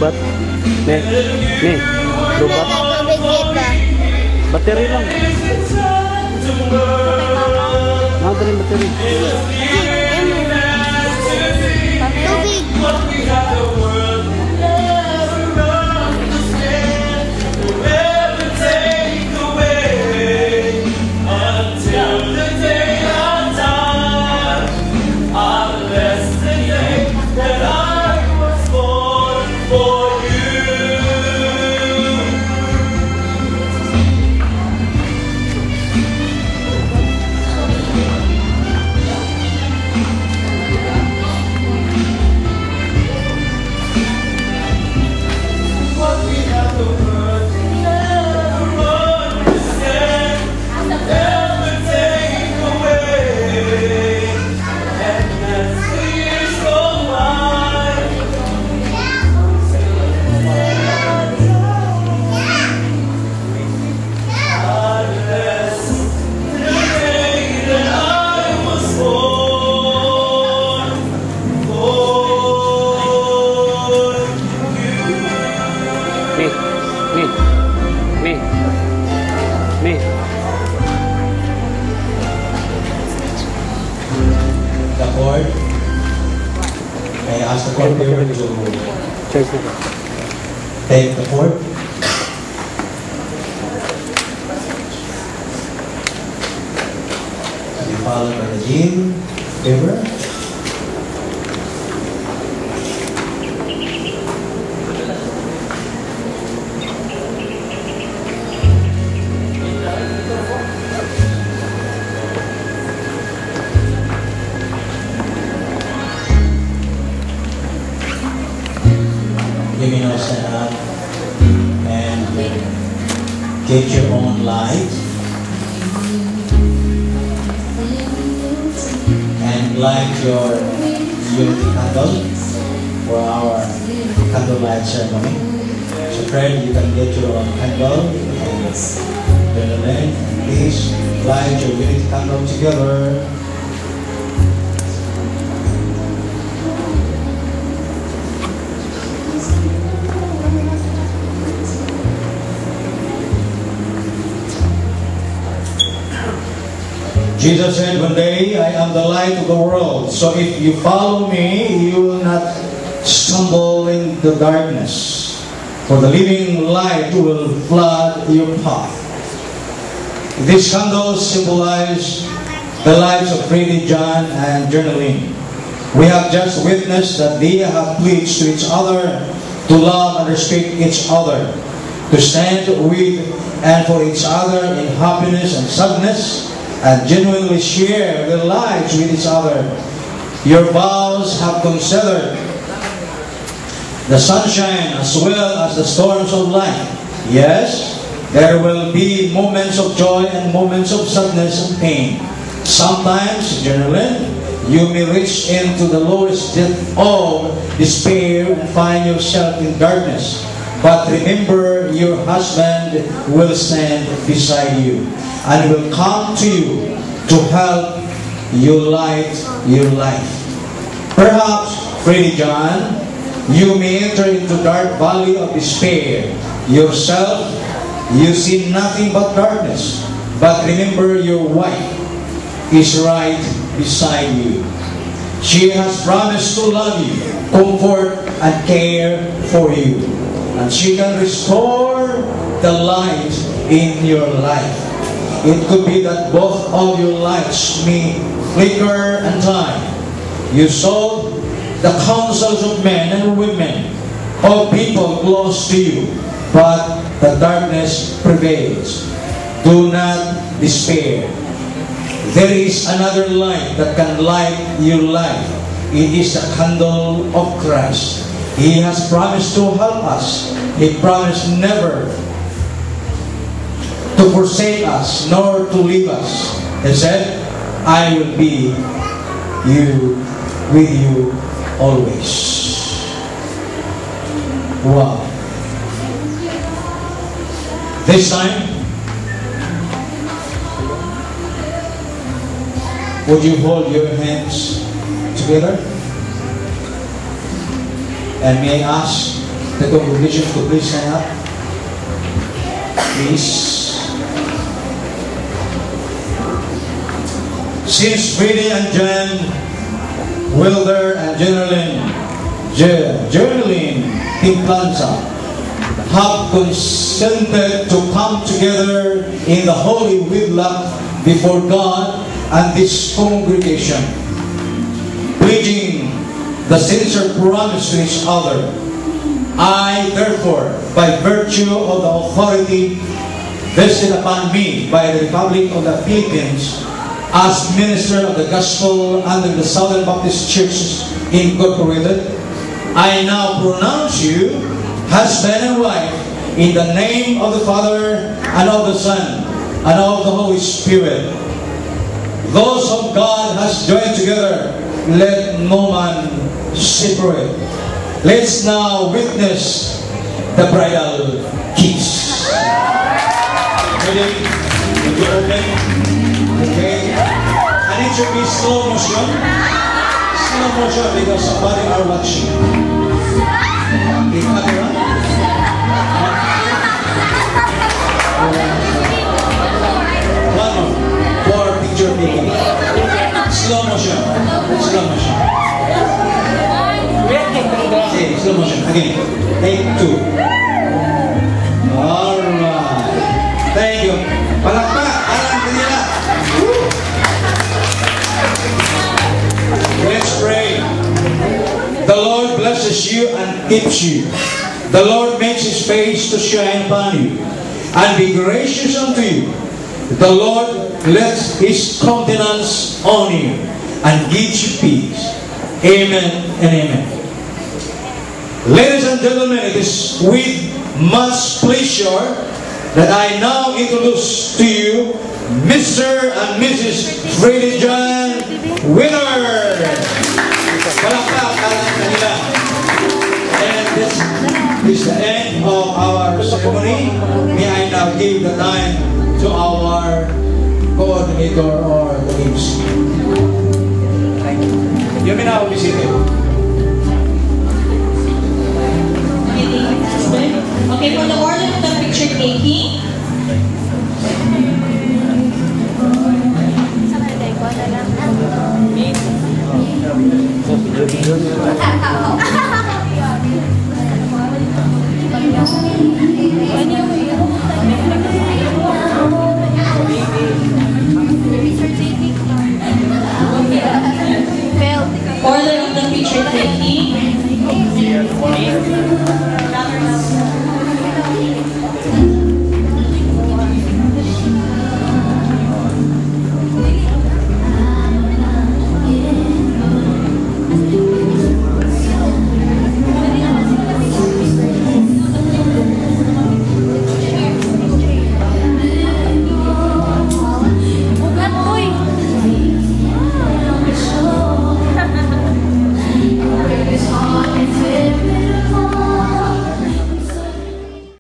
Lubat? Ne, lubat? Bateri lang. Nada rin bateri. The chord. I ask the chord here to take the chord. To be followed by the G favor. Give me no setup and get your own light and light your unity candle for our candlelight ceremony. So friend, you can get your own candle and please light your unity candle together. Jesus said one day, I am the light of the world. So if you follow me, you will not stumble in the darkness. For the living light will flood your path. These candles symbolize the lives of Freddie, John, and Journaling. We have just witnessed that they have pledged to each other to love and respect each other, to stand with and for each other in happiness and sadness, and genuinely share their lives with each other. Your vows have considered the sunshine as well as the storms of life. Yes, there will be moments of joy and moments of sadness and pain. Sometimes, generally, you may reach into the lowest depth of despair and find yourself in darkness. But remember, your husband will stand beside you and will come to you to help you light your life. Perhaps, Freddie John, you may enter into dark valley of despair. Yourself, you see nothing but darkness. But remember, your wife is right beside you. She has promised to love you, comfort, and care for you. And she can restore the light in your life. It could be that both of your lights may flicker and die. You saw the counsels of men and women, of people close to you, but the darkness prevails. Do not despair. There is another light that can light your life. It is the candle of Christ. He has promised to help us. He promised never to forsake us, nor to leave us. He said, I will be with you always. Wow. This time, would you hold your hands together? And may I ask the congregation to please stand up. Please. Since Freddie and Jan Wilder and Geraldine Timplanza have consented to come together in the holy wedlock before God and this congregation, pledging the sincere promise to each other, I therefore, by virtue of the authority vested upon me by the Republic of the Philippines, as minister of the gospel under the Southern Baptist Churches Incorporated, I now pronounce you husband and wife in the name of the Father and of the Son and of the Holy Spirit. Those whom God has joined together, let no man separate. Let's now witness the bridal kiss. Ready? Would you open? Okay. And it should be slow motion. Slow motion because somebody are watching. Okay, camera. One more. For picture taking. Slow motion. Slow motion. Okay, slow motion. Again. Take 2. Alright. Thank you. Palakpak. Alam kanila. Let's pray. The Lord blesses you and keeps you. The Lord makes His face to shine upon you and be gracious unto you. The Lord lets His countenance on you and gives you peace. Amen and amen. Ladies and gentlemen, it is with much pleasure that I now introduce to you Mr. and Mrs. Freddie John Winner. Palakpak alam kanila. And this is the end of our ceremony. May I now give the time to our coordinator or the MC. You may now be seated. Okay, for the order of the picture taking,